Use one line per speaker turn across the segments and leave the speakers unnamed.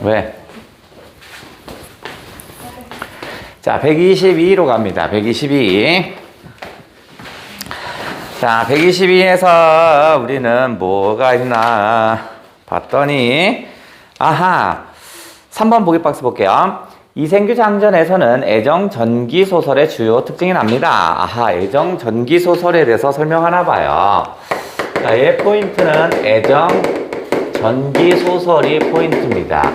왜? 자, 122로 갑니다. 122. 자, 122에서 우리는 뭐가 있나 봤더니, 아하, 3번 보기 박스 볼게요. 이생규 장전에서는 애정 전기 소설의 주요 특징이 납니다. 아하, 애정 전기 소설에 대해서 설명하나 봐요. 자, 얘 포인트는 애정 전기 소설이 포인트입니다.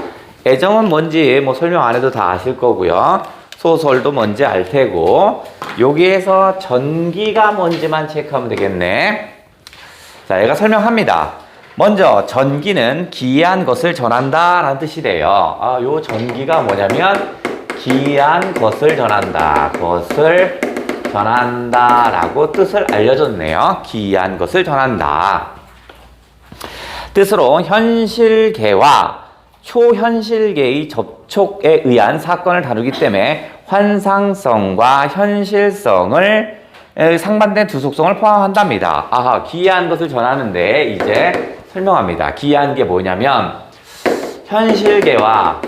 애정은 뭔지 뭐 설명 안 해도 다 아실 거고요. 소설도 뭔지 알 테고, 여기에서 전기가 뭔지만 체크하면 되겠네. 자, 얘가 설명합니다. 먼저 전기는 기이한 것을 전한다 라는 뜻이래요. 요 전기가 뭐냐면 기이한 것을 전한다, 것을 전한다 라고 뜻을 알려줬네요. 기이한 것을 전한다. 뜻으로 현실계와 초현실계의 접촉에 의한 사건을 다루기 때문에 환상성과 현실성을 상반된 두 속성을 포함한답니다. 아하, 기이한 것을 전하는데 이제 설명합니다. 기이한 게 뭐냐면 현실계와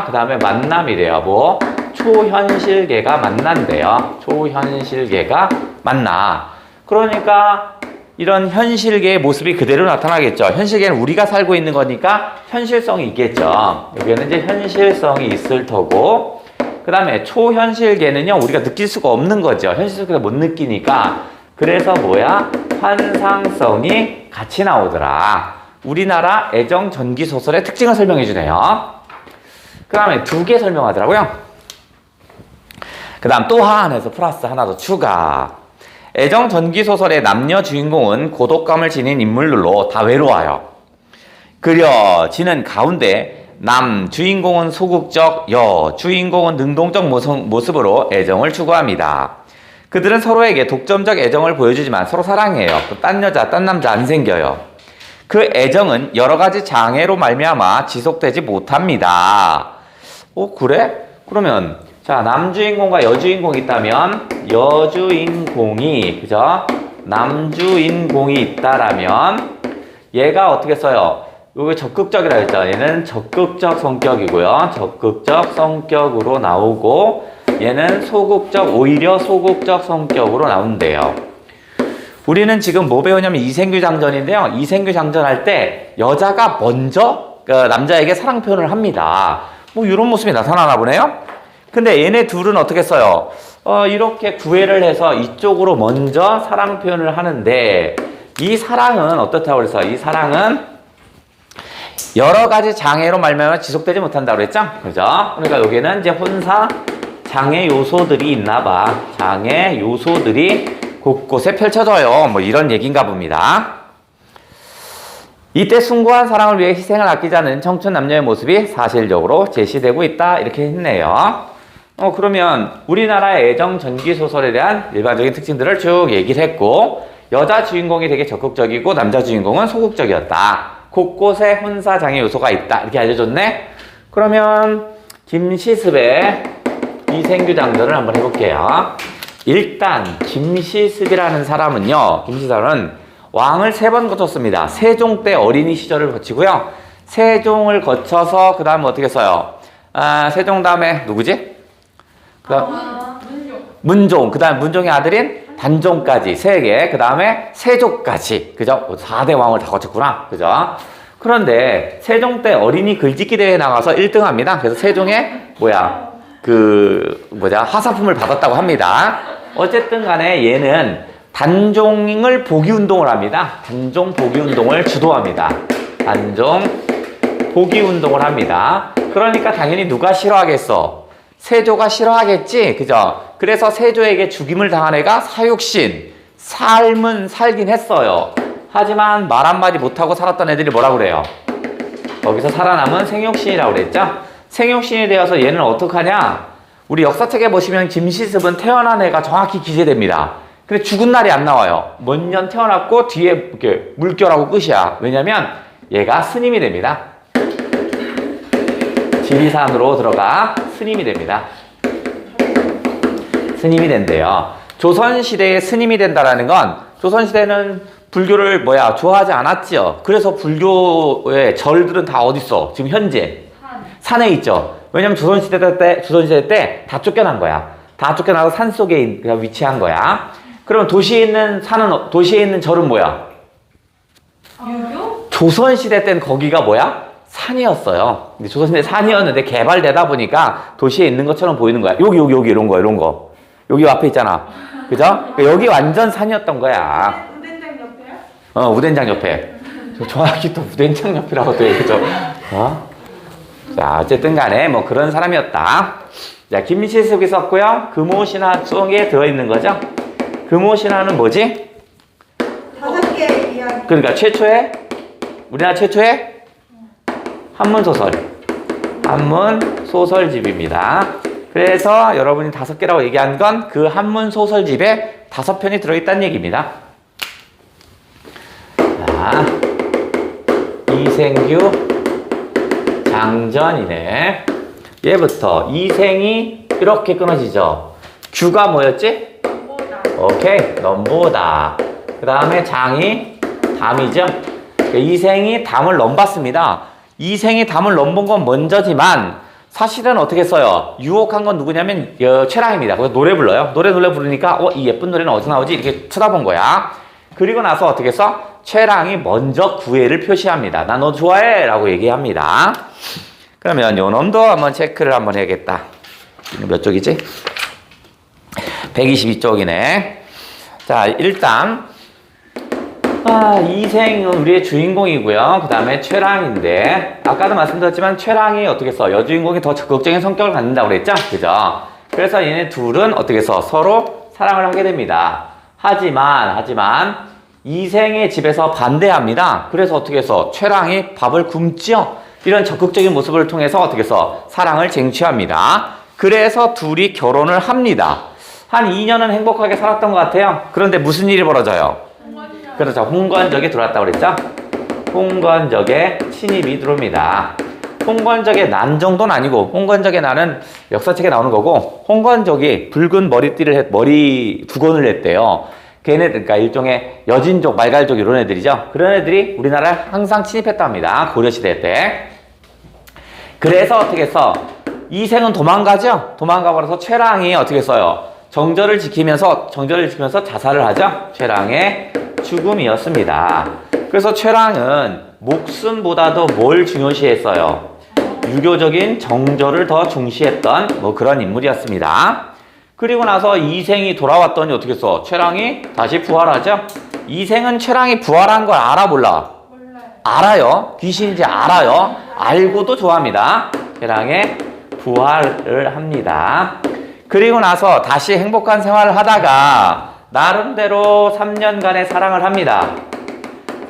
그 다음에 만남이래요. 뭐 초현실계가 만난대요. 초현실계가 만나. 그러니까 이런 현실계의 모습이 그대로 나타나겠죠. 현실계는 우리가 살고 있는 거니까 현실성이 있겠죠. 여기에는 이제 현실성이 있을 터고, 그 다음에 초현실계는요, 우리가 느낄 수가 없는 거죠. 현실성을 못 느끼니까. 그래서 뭐야? 환상성이 같이 나오더라. 우리나라 애정 전기 소설의 특징을 설명해 주네요. 그 다음에 두 개 설명하더라고요. 그 다음 또 하나에서 플러스 하나 더 추가. 애정 전기 소설의 남녀 주인공은 고독감을 지닌 인물들로 다 외로워요. 그려지는 가운데 남 주인공은 소극적, 여 주인공은 능동적 모습으로 애정을 추구합니다. 그들은 서로에게 독점적 애정을 보여주지만 서로 사랑해요. 딴 여자, 딴 남자 안 생겨요. 그 애정은 여러 가지 장애로 말미암아 지속되지 못합니다. 그래? 그러면 자, 남주인공과 여주인공이 있다면 여주인공이, 그죠? 남주인공이 있다라면 얘가 어떻게 써요? 이게 적극적이라고 했죠. 얘는 적극적 성격이고요. 적극적 성격으로 나오고, 얘는 소극적, 오히려 소극적 성격으로 나온대요. 우리는 지금 뭐 배우냐면 이생규 장전인데요. 이생규 장전할 때 여자가 먼저 남자에게 사랑 표현을 합니다. 뭐 이런 모습이 나타나나 보네요. 근데 얘네 둘은 어떻게 써요? 이렇게 구애를 해서 이쪽으로 먼저 사랑 표현을 하는데, 이 사랑은 어떻다고 그래서 이 사랑은 여러 가지 장애로 말미암아 지속되지 못한다고 그랬죠? 그죠? 그러니까 여기는 이제 혼사 장애 요소들이 있나 봐. 장애 요소들이 곳곳에 펼쳐져요. 뭐 이런 얘기인가 봅니다. 이때 숭고한 사랑을 위해 희생을 아끼지 않은 청춘 남녀의 모습이 사실적으로 제시되고 있다. 이렇게 했네요. 그러면 우리나라의 애정 전기 소설에 대한 일반적인 특징들을 쭉 얘기를 했고, 여자 주인공이 되게 적극적이고 남자 주인공은 소극적이었다. 곳곳에 혼사 장애 요소가 있다. 이렇게 알려줬네. 그러면 김시습의 이생규 장전을 한번 해볼게요. 일단 김시습이라는 사람은요, 김시습은 왕을 3번 거쳤습니다. 세종 때 어린이 시절을 거치고요. 세종을 거쳐서 그 다음에 어떻게 써요? 세종 다음에 누구지? 문종. 그 다음에 문종의 아들인 단종까지 3개. 그 다음에 세조까지. 그죠? 4대 왕을 다 거쳤구나. 그죠? 그런데 세종 때 어린이 글짓기 대회에 나가서 1등 합니다. 그래서 세종의 하사품을 받았다고 합니다. 어쨌든 간에 얘는 단종을 보기 운동을 합니다. 단종 보기 운동을 주도합니다. 단종 보기 운동을 합니다. 그러니까 당연히 누가 싫어하겠어? 세조가 싫어하겠지? 그죠? 그래서 세조에게 죽임을 당한 애가 사육신. 삶은 살긴 했어요. 하지만 말 한마디 못하고 살았던 애들이 뭐라 그래요? 거기서 살아남은 생육신이라고 그랬죠? 생육신이 되어서 얘는 어떡하냐? 우리 역사책에 보시면 김시습은 태어난 애가 정확히 기재됩니다. 근데 죽은 날이 안 나와요. 몇 년 태어났고 뒤에 이렇게 물결하고 끝이야. 왜냐면 얘가 스님이 됩니다. 지리산으로 들어가 스님이 됩니다. 스님이 된대요. 조선시대에 스님이 된다라는 건, 조선시대는 불교를 좋아하지 않았죠. 그래서 불교의 절들은 다 어디 있어? 지금 현재 산에 있죠. 왜냐면 조선시대 때 다 쫓겨난 거야. 다 쫓겨나서 산 속에 위치한 거야. 그럼 도시에 있는 절은 뭐야?
유교?
조선시대 때는 거기가 산이었어요. 근데 조선시대 산이었는데 개발되다 보니까 도시에 있는 것처럼 보이는 거야. 여기 이런 거. 여기 앞에 있잖아. 그죠? 그러니까 여기 완전 산이었던 거야.
우den장 옆에요?
우den장 옆에. 정확히 또 우den장 옆이라고 또 얘기죠. 자, 어쨌든 간에 그런 사람이었다. 자, 김시숙이 썼고요. 금오신화 속에 들어있는 거죠. 금오신화는 뭐지?
5개의 이야기.
그러니까 우리나라 최초의 한문 소설집입니다. 그래서 여러분이 5개라고 얘기한 건 그 한문 소설집에 5편이 들어있다는 얘기입니다. 자, 이생규 장전이네. 얘부터 이생이 이렇게 끊어지죠. 규가 뭐였지?
넘보다.
오케이, 넘보다. 그 다음에 장이 담이죠. 이생이 담을 넘봤습니다. 이생이 담을 넘본 건 먼저지만 사실은 어떻게 써요? 유혹한 건 누구냐면 최랑입니다. 그래서 노래 불러요. 노래 부르니까 이 예쁜 노래는 어디서 나오지? 이렇게 쳐다본 거야. 그리고 나서 어떻게 써? 최랑이 먼저 구애를 표시합니다. 나 너 좋아해 라고 얘기합니다. 그러면 요 놈도 한번 체크를 한번 해야겠다. 몇 쪽이지? 122쪽이네. 자, 일단 이생은 우리의 주인공이고요. 그 다음에 최랑인데 아까도 말씀드렸지만 최랑이 어떻게 써? 여주인공이 더 적극적인 성격을 갖는다고 그랬죠? 그죠? 그래서 얘네 둘은 어떻게 써? 서로 사랑을 하게 됩니다. 하지만 이생의 집에서 반대합니다. 그래서 어떻게 해서 최랑이 밥을 굶죠? 이런 적극적인 모습을 통해서 어떻게 해서 사랑을 쟁취합니다. 그래서 둘이 결혼을 합니다. 한 2년은 행복하게 살았던 것 같아요. 그런데 무슨 일이 벌어져요? 그렇죠. 홍건적이 들어왔다고 그랬죠? 홍건적의 침입이 들어옵니다. 홍건적의 난 정도는 아니고 홍건적의 난은 역사책에 나오는 거고 홍건적이 붉은 머리 두건을 냈대요. 걔네들, 그러니까 일종의 여진족, 말갈족 이런 애들이죠. 그런 애들이 우리나라에 항상 침입했다 합니다. 고려시대 때. 그래서 어떻게 해서 이생은 도망가죠? 도망가버려서 최랑이 어떻게 써요? 정절을 지키면서 자살을 하죠? 최랑의 죽음이었습니다. 그래서 최랑은 목숨보다도 뭘 중요시했어요? 유교적인 정절을 더 중시했던 그런 인물이었습니다. 그리고 나서 이생이 돌아왔더니 어떻게 써? 최랑이 다시 부활하죠? 이생은 최랑이 부활한 걸 알아 몰라?
몰라요.
알아요. 귀신인지 알아요. 알고도 좋아합니다. 최랑의 부활을 합니다. 그리고 나서 다시 행복한 생활을 하다가 나름대로 3년간의 사랑을 합니다.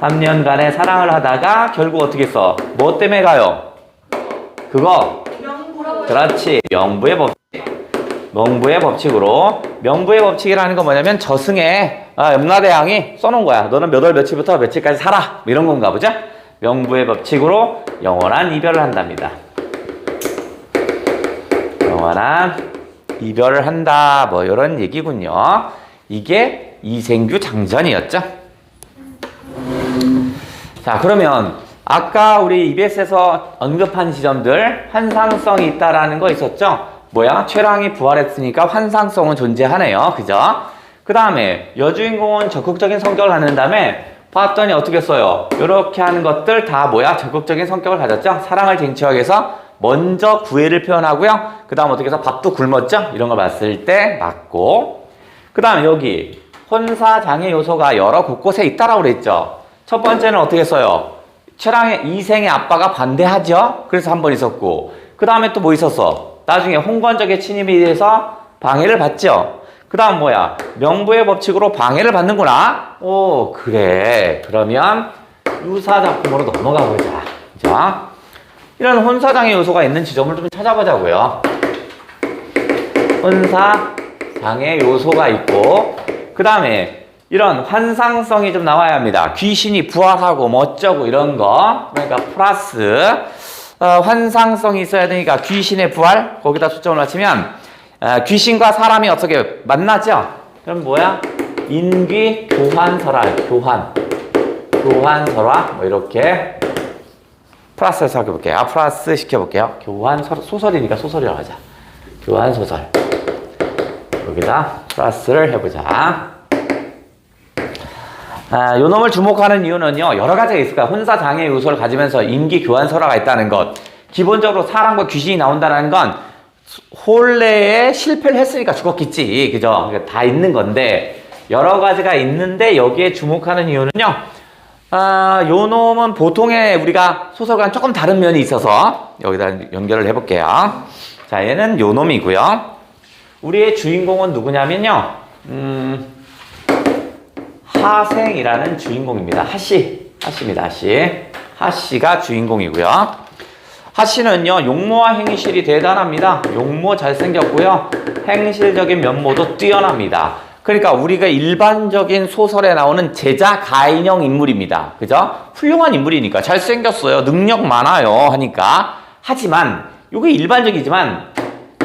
3년간의 사랑을 하다가 결국 어떻게 써? 뭐 때문에 가요? 그거. 그렇지. 명부의 법칙으로. 명부의 법칙이라는 건 뭐냐면 저승에 염라대왕이 써놓은 거야. 너는 몇 월 며칠부터 며칠까지 살아. 이런 건가 보죠? 명부의 법칙으로 영원한 이별을 한답니다. 영원한 이별을 한다. 이런 얘기군요. 이게 이생규 장전이었죠. 자, 그러면 아까 우리 EBS에서 언급한 지점들 환상성이 있다라는 거 있었죠? 최랑이 부활했으니까 환상성은 존재하네요. 그죠? 그 다음에 여주인공은 적극적인 성격을 갖는 다음에 봤더니 어떻게 써요? 이렇게 하는 것들 다 적극적인 성격을 가졌죠? 사랑을 쟁취하기 위해서 먼저 구애를 표현하고요. 그 다음 어떻게 해서 밥도 굶었죠? 이런 걸 봤을 때 맞고. 그 다음 여기 혼사장애 요소가 여러 곳곳에 있다라고 그랬죠? 첫 번째는 어떻게 써요? 최랑의 이생의 아빠가 반대하죠? 그래서 한 번 있었고. 그 다음에 또 뭐 있었어? 나중에 홍건적의 침입에 의해서 방해를 받죠? 그 다음 명부의 법칙으로 방해를 받는구나? 오, 그래. 그러면 유사작품으로 넘어가 보자. 그죠? 이런 혼사장애 요소가 있는 지점을 좀 찾아보자고요. 혼사장애 요소가 있고, 그 다음에 이런 환상성이 좀 나와야 합니다. 귀신이 부활하고 어쩌고 이런 거. 그러니까 플러스 환상성이 있어야 되니까 귀신의 부활, 거기다 초점을 맞추면 귀신과 사람이 어떻게 만나죠? 그럼 인귀 교환설할, 교환. 교환설화 뭐 이렇게 플러스해서 해볼게요. 플러스 시켜볼게요. 교환설 소설이니까 소설이라고 하자. 교환소설. 여기다 플러스를 해보자. 요 놈을 주목하는 이유는요, 여러 가지가 있을 거야. 혼사장애 요소를 가지면서 임기 교환설화가 있다는 것. 기본적으로 사람과 귀신이 나온다는 건 혼례에 실패를 했으니까 죽었겠지. 그죠? 다 있는 건데, 여러 가지가 있는데 여기에 주목하는 이유는요, 요 놈은 보통의 우리가 소설과는 조금 다른 면이 있어서 여기다 연결을 해볼게요. 자, 얘는 요 놈이고요. 우리의 주인공은 누구냐면요, 하생이라는 주인공입니다. 하씨입니다. 하씨가 주인공이고요. 하씨는요, 용모와 행실이 대단합니다. 용모 잘생겼고요. 행실적인 면모도 뛰어납니다. 그러니까 우리가 일반적인 소설에 나오는 제자 가인형 인물입니다. 그죠? 훌륭한 인물이니까 잘생겼어요. 능력 많아요. 하니까. 하지만 이게 일반적이지만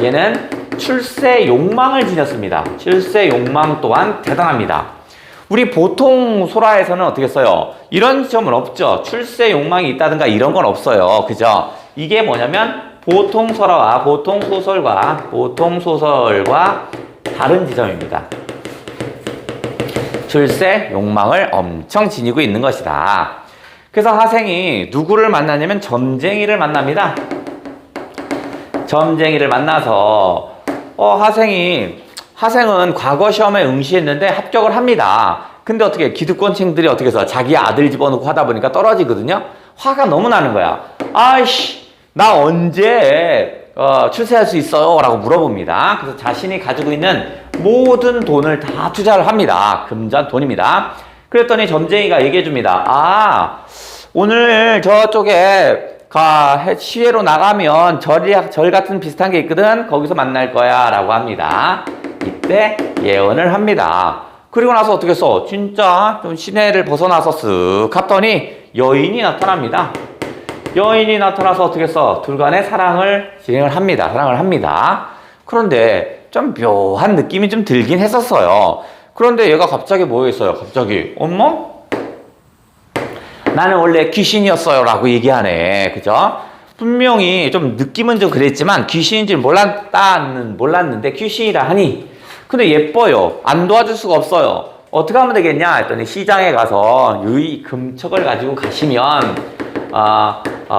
얘는 출세 욕망을 지녔습니다. 출세 욕망 또한 대단합니다. 우리 보통 소라에서는 어떻게 써요? 이런 점은 없죠. 출세 욕망이 있다든가 이런 건 없어요. 그죠? 이게 뭐냐면 보통 설화와 보통 소설과 다른 지점입니다. 출세 욕망을 엄청 지니고 있는 것이다. 그래서 하생이 누구를 만나냐면 점쟁이를 만납니다. 점쟁이를 만나서 하생은 과거 시험에 응시했는데 합격을 합니다. 근데 어떻게 기득권층들이 어떻게 해서 자기 아들 집어넣고 하다 보니까 떨어지거든요. 화가 너무 나는 거야. 아이씨, 나 언제 출세할 수 있어요? 라고 물어봅니다. 그래서 자신이 가지고 있는 모든 돈을 다 투자를 합니다. 금전 돈입니다. 그랬더니 점쟁이가 얘기해 줍니다. 오늘 저쪽에 시외로 나가면 절 같은 비슷한 게 있거든. 거기서 만날 거야 라고 합니다. 이때 예언을 합니다. 그리고 나서 어떻게 했어? 진짜 좀 시내를 벗어나서 쓱 갔더니 여인이 나타납니다. 여인이 나타나서 어떻게 했어? 둘간의 사랑을 합니다. 그런데 좀 묘한 느낌이 좀 들긴 했었어요. 그런데 얘가 갑자기 뭐였어요? 엄마? 나는 원래 귀신이었어요 라고 얘기하네. 그죠? 분명히 좀 느낌은 좀 그랬지만 귀신인지 몰랐는데 귀신이라 하니 근데 예뻐요. 안 도와줄 수가 없어요. 어떻게 하면 되겠냐 했더니 시장에 가서 유이 금척을 가지고 가시면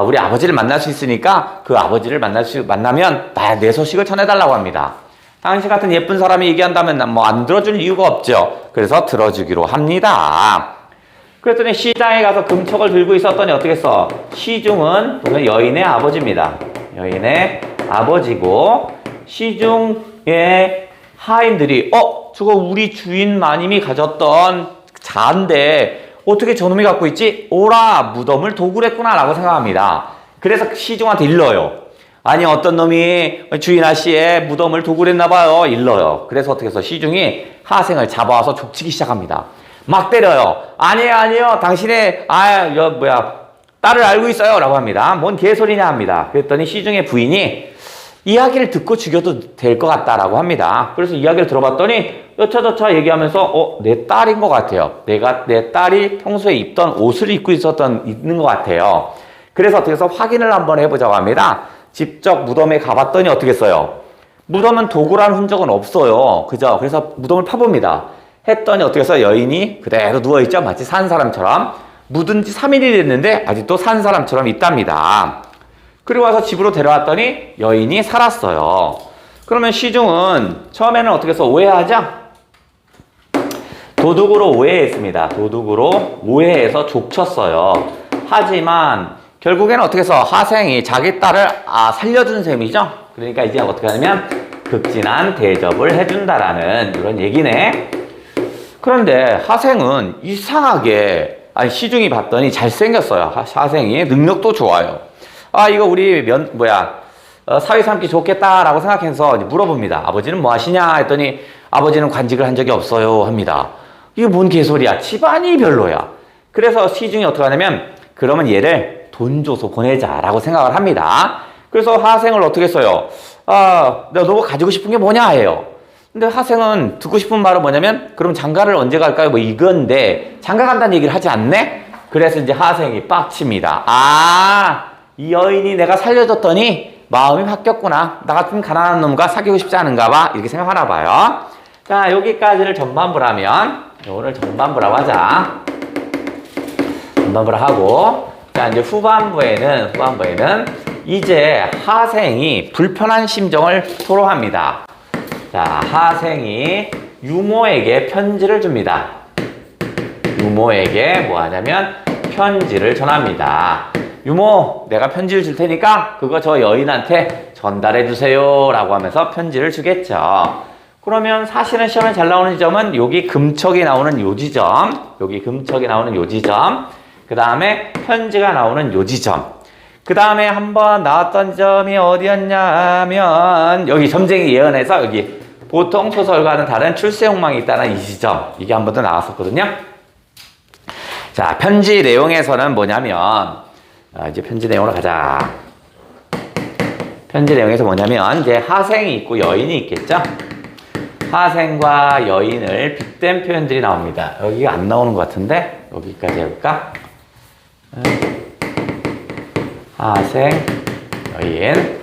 우리 아버지를 만날 수 있으니까 그 아버지를 만나면 내 소식을 전해달라고 합니다. 당신 같은 예쁜 사람이 얘기한다면 안 들어줄 이유가 없죠. 그래서 들어주기로 합니다. 그랬더니 시장에 가서 금척을 들고 있었더니 어떻게 했어? 시중은 보면 여인의 아버지입니다. 여인의 아버지고 시중의 하인들이 저거 우리 주인 마님이 가졌던 자인데 어떻게 저놈이 갖고 있지? 오라, 무덤을 도굴 했구나 라고 생각합니다. 그래서 시중한테 일러요. 아니 어떤 놈이 주인 아씨의 무덤을 도굴했나 봐요. 일러요. 그래서 어떻게 해서 시중이 하생을 잡아와서 족치기 시작합니다. 막 때려요. 아니에요. 당신의 딸을 알고 있어요 라고 합니다. 뭔 개소리냐 합니다. 그랬더니 시중의 부인이 이야기를 듣고 죽여도 될 것 같다라고 합니다. 그래서 이야기를 들어봤더니 여차저차 얘기하면서 내 딸인 것 같아요. 내 딸이 평소에 입던 옷을 입고 있는 것 같아요. 그래서 어떻게 해서 확인을 한번 해보자고 합니다. 직접 무덤에 가봤더니 어떻게 했어요? 무덤은 도굴한 흔적은 없어요. 그죠? 그래서 무덤을 파봅니다. 했더니 어떻게 해서 여인이 그대로 누워있죠? 마치 산 사람처럼. 묻은 지 3일이 됐는데 아직도 산 사람처럼 있답니다. 그리고 와서 집으로 데려왔더니 여인이 살았어요. 그러면 시중은 처음에는 어떻게 해서 오해하죠? 도둑으로 오해했습니다. 도둑으로 오해해서 족쳤어요. 하지만 결국에는 어떻게 해서 하생이 자기 딸을 살려준 셈이죠. 그러니까 이제 어떻게 하냐면 극진한 대접을 해준다라는 이런 얘기네. 그런데 하생은 이상하게 시중이 봤더니 잘생겼어요. 하생이 능력도 좋아요. 이거 우리 사위 삼기 좋겠다라고 생각해서 물어봅니다. 아버지는 뭐 하시냐 했더니 아버지는 관직을 한 적이 없어요 합니다. 이게 뭔 개소리야. 집안이 별로야. 그래서 시중이 어떻게 하냐면 그러면 얘를 돈 줘서 보내자라고 생각을 합니다. 그래서 하생을 어떻게 써요? 내가 너가 가지고 싶은 게 뭐냐 해요. 근데 하생은 듣고 싶은 말은 뭐냐면 그럼 장가를 언제 갈까요? 이건데 장가 간다는 얘기를 하지 않네? 그래서 이제 하생이 빡칩니다. 아, 이 여인이 내가 살려줬더니 마음이 바뀌었구나. 나 같은 가난한 놈과 사귀고 싶지 않은가 봐. 이렇게 생각하나 봐요. 자, 여기까지를 전반부라면, 오늘 전반부라고 하자. 전반부를 하고, 자, 이제 후반부에는 이제 하생이 불편한 심정을 토로합니다. 자, 하생이 유모에게 편지를 줍니다. 유모에게 뭐 하냐면 편지를 전합니다. 유모, 내가 편지를 줄 테니까 그거 저 여인한테 전달해 주세요 라고 하면서 편지를 주겠죠. 그러면 사실은 시험에 잘 나오는 지점은 여기 금척이 나오는 요 지점, 여기 금척이 나오는 요 지점, 그 다음에 편지가 나오는 요 지점, 그 다음에 한번 나왔던 점이 어디였냐면 여기 점쟁이 예언에서 여기 보통 소설과는 다른 출세 욕망이 있다는 이 지점, 이게 한 번 더 나왔었거든요. 자, 편지 내용에서는 뭐냐면, 이제 편지 내용으로 가자. 편지 내용에서 뭐냐면 이제 하생이 있고 여인이 있겠죠. 하생과 여인을 빗댄 표현들이 나옵니다. 여기가 안 나오는 것 같은데 여기까지 해볼까? 하생, 여인.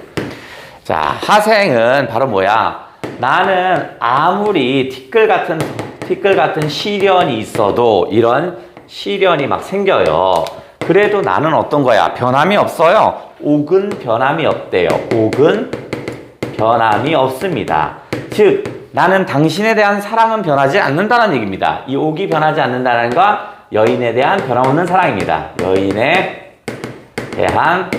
자, 하생은 바로 뭐야? 나는 아무리 티끌 같은 시련이 있어도 이런 시련이 막 생겨요. 그래도 나는 어떤 거야? 변함이 없어요. 옥은 변함이 없대요. 옥은 변함이 없습니다. 즉, 나는 당신에 대한 사랑은 변하지 않는다는 얘기입니다. 이 옥이 변하지 않는다는 건 여인에 대한 변함없는 사랑입니다. 여인에 대한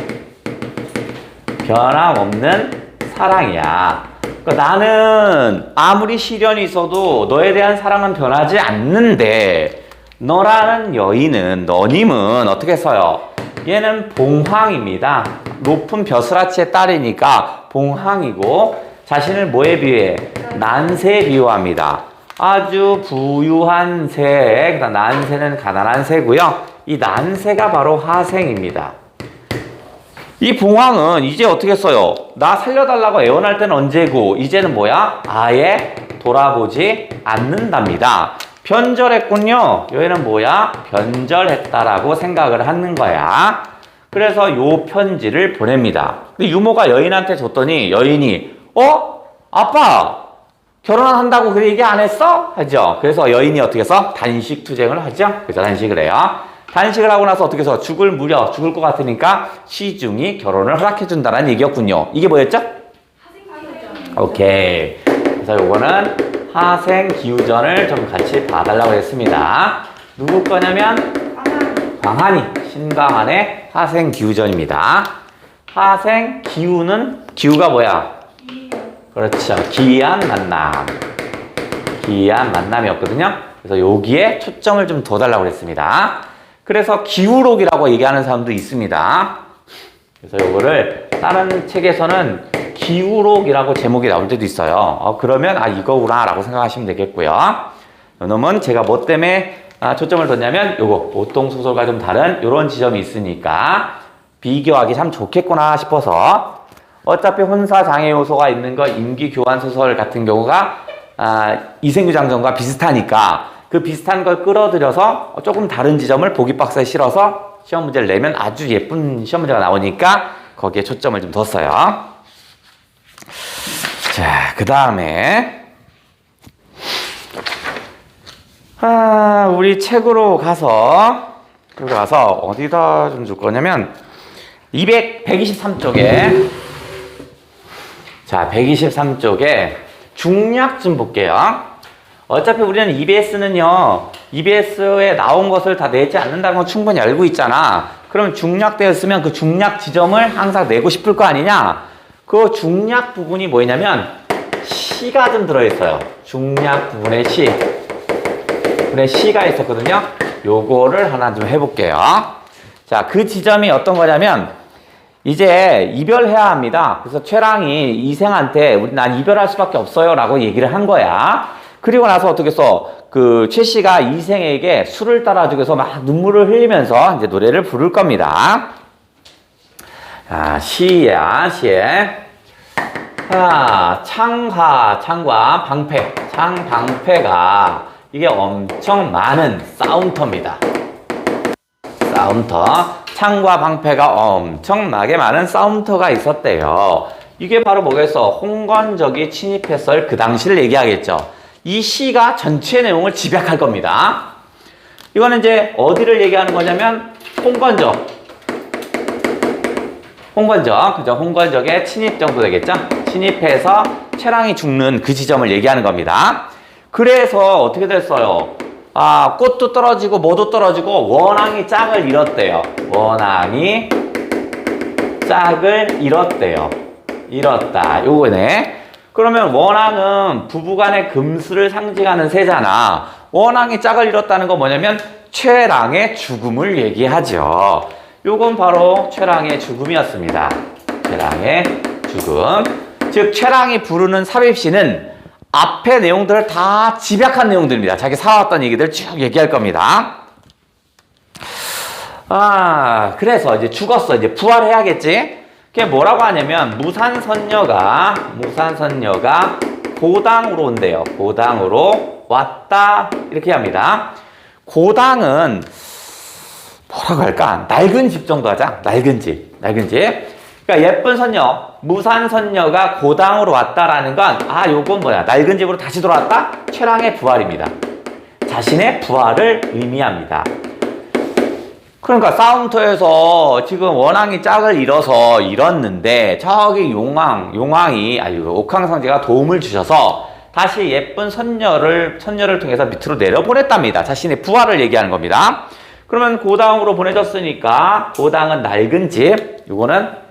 변함없는 사랑이야. 그러니까 나는 아무리 시련이 있어도 너에 대한 사랑은 변하지 않는데 너라는 여인은, 너님은 어떻게 써요? 얘는 봉황입니다. 높은 벼슬아치의 딸이니까 봉황이고 자신을 뭐에 비유해? 난세에 비유합니다. 아주 부유한 새, 그다음 난세는 가난한 새고요. 이 난세가 바로 하생입니다. 이 봉황은 이제 어떻게 써요? 나 살려달라고 애원할 때는 언제고 이제는 뭐야? 아예 돌아보지 않는답니다. 변절했군요. 여기는 뭐야? 변절했다라고 생각을 하는 거야. 그래서 요 편지를 보냅니다. 근데 유모가 여인한테 줬더니 여인이 아빠 결혼한다고 그 얘기 안 했어? 하죠. 그래서 여인이 어떻게 해서 단식 투쟁을 하죠. 그래서 단식을 해요. 단식을 하고 나서 어떻게 해서 죽을 것 같으니까 시중이 결혼을 허락해준다는 얘기였군요. 이게 뭐였죠? 오케이. 그래서 요거는 하생 기우전을 좀 같이 봐달라고 했습니다. 누구 거냐면 광한이, 신광한의 하생 기우전입니다. 하생 기우는 기우가 뭐야? 그렇죠. 기이한 만남. 기이한 만남이었거든요. 그래서 여기에 초점을 좀 둬달라고 했습니다. 그래서 기우록이라고 얘기하는 사람도 있습니다. 그래서 요거를 다른 책에서는 기우록이라고 제목이 나올 때도 있어요. 그러면 이거구나 라고 생각하시면 되겠고요. 요놈은 제가 뭐 때문에 초점을 뒀냐면 요거 보통소설과 좀 다른 요런 지점이 있으니까 비교하기 참 좋겠구나 싶어서 어차피 혼사장애 요소가 있는 거 임기교환소설 같은 경우가 이생규장전과 비슷하니까 그 비슷한 걸 끌어들여서 조금 다른 지점을 보기박스에 실어서 시험 문제를 내면 아주 예쁜 시험 문제가 나오니까 거기에 초점을 좀 뒀어요. 자, 그 다음에 우리 책으로 가서 어디다 좀 줄 거냐면 123쪽에 자, 123쪽에 중략 좀 볼게요. 어차피 우리는 EBS는요, EBS에 나온 것을 다 내지 않는다는 건 충분히 알고 있잖아. 그럼 중략되었으면 그 중략 지점을 항상 내고 싶을 거 아니냐? 그 중략 부분이 뭐냐면 시가 좀 들어있어요. 중략 부분에 시가 있었거든요. 요거를 하나 좀 해볼게요. 자, 그 지점이 어떤 거냐면 이제 이별해야 합니다. 그래서 최랑이 이생한테 난 이별할 수밖에 없어요 라고 얘기를 한 거야. 그리고 나서 어떻게 써? 그 최씨가 이생에게 술을 따라주기 위해서 막 눈물을 흘리면서 이제 노래를 부를 겁니다. 시야, 시에. 창과 방패. 방패가 이게 엄청 많은 싸움터입니다. 싸움터. 창과 방패가 엄청나게 많은 싸움터가 있었대요. 이게 바로 뭐겠어? 홍건적이 침입했을 그 당시를 얘기하겠죠. 이 시가 전체 내용을 집약할 겁니다. 이거는 이제 어디를 얘기하는 거냐면 홍건적, 그죠? 홍건적의 침입 정도 되겠죠? 침입해서 최랑이 죽는 그 지점을 얘기하는 겁니다. 그래서 어떻게 됐어요? 아, 꽃도 떨어지고 뭐도 떨어지고 원앙이 짝을 잃었대요. 원앙이 짝을 잃었대요. 잃었다. 요거네. 그러면 원앙은 부부간의 금수를 상징하는 새잖아. 원앙이 짝을 잃었다는 건 뭐냐면 최랑의 죽음을 얘기하죠. 요건 바로 최랑의 죽음이었습니다. 최랑의 죽음. 즉 최랑이 부르는 삽입시는 앞의 내용들을 다 집약한 내용들입니다. 자기 살아왔던 얘기들 쭉 얘기할 겁니다. 아, 그래서 이제 죽었어. 이제 부활해야겠지? 그게 뭐라고 하냐면 무산선녀가 고당으로 온대요. 고당으로 왔다 이렇게 합니다. 고당은 뭐라고 할까? 낡은 집 정도 하자. 낡은 집. 그러니까 예쁜 선녀, 무산선녀가 고당으로 왔다라는 건 요건 뭐야? 낡은 집으로 다시 돌아왔다? 최랑의 부활입니다. 자신의 부활을 의미합니다. 그러니까 싸움터에서 지금 원앙이 짝을 잃었는데 저기 용왕이 옥황상제가 도움을 주셔서 다시 예쁜 선녀를 통해서 밑으로 내려보냈답니다. 자신의 부활을 얘기하는 겁니다. 그러면 고당으로 보내졌으니까 고당은 낡은 집, 요거는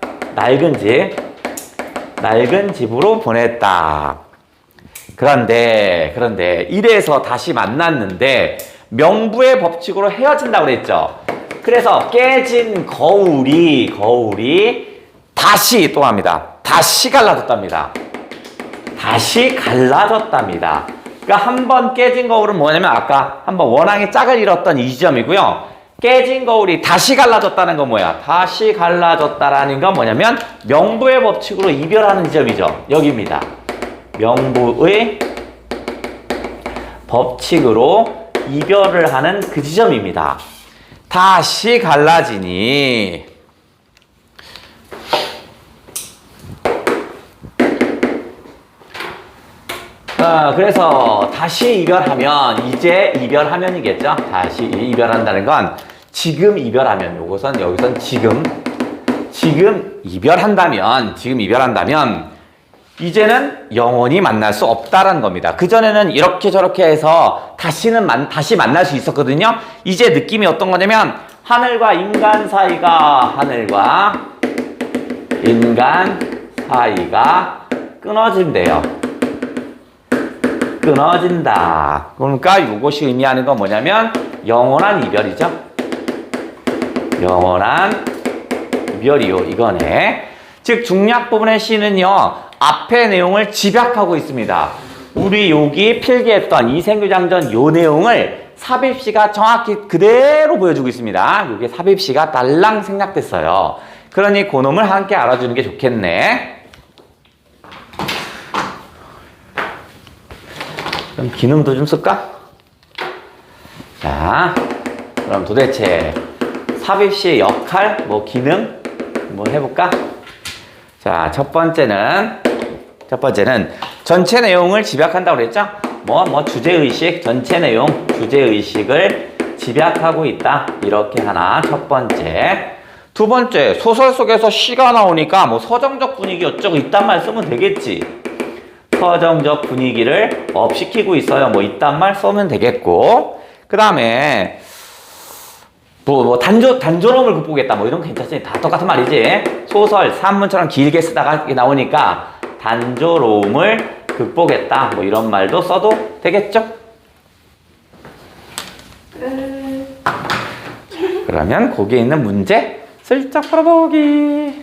낡은 집으로 보냈다. 그런데 이래서 다시 만났는데 명부의 법칙으로 헤어진다고 그랬죠. 그래서 깨진 거울이 다시 또 합니다. 다시 갈라졌답니다. 그러니까 한 번 깨진 거울은 뭐냐면 아까 한번 원앙이 짝을 잃었던 이 지점이고요. 깨진 거울이 다시 갈라졌다는 건 뭐야? 다시 갈라졌다라는 건 뭐냐면 명부의 법칙으로 이별하는 지점이죠. 여기입니다. 명부의 법칙으로 이별을 하는 그 지점입니다. 다시 갈라지니 그래서 다시 이별하면 이제 이별하면이겠죠. 다시 이별한다는 건 지금 이별하면 여기선 지금 이별한다면 이제는 영원히 만날 수 없다라는 겁니다. 그전에는 이렇게 저렇게 해서 다시 만날 수 있었거든요. 이제 느낌이 어떤 거냐면 하늘과 인간 사이가 끊어진대요. 끊어진다. 그러니까 이것이 의미하는 건 뭐냐면 영원한 이별이죠. 영원한 이별이요. 이거네. 즉 중략 부분의 시는요. 앞의 내용을 집약하고 있습니다. 우리 여기 필기했던 이생규장전 요 내용을 삽입시가 정확히 그대로 보여주고 있습니다. 이게 삽입시가 달랑 생략됐어요. 그러니 그놈을 함께 알아주는 게 좋겠네. 그럼 기능도 좀 쓸까? 자, 그럼 도대체 삽입시의 역할, 기능 한번 해볼까? 자, 첫 번째는 전체 내용을 집약한다고 그랬죠? 주제의식, 전체 내용, 주제의식을 집약하고 있다. 이렇게 하나, 첫 번째. 두 번째, 소설 속에서 시가 나오니까 서정적 분위기 어쩌고 이딴 말 쓰면 되겠지. 서정적 분위기를 업시키고 있어요. 이딴 말 쓰면 되겠고. 그 다음에, 단조로움을 극복했다. 이런 거 괜찮지? 다 똑같은 말이지. 소설, 산문처럼 길게 쓰다가 나오니까 단조로움을 극복했다. 이런 말도 써도 되겠죠? 그러면 거기에 있는 문제 슬쩍 풀어보기.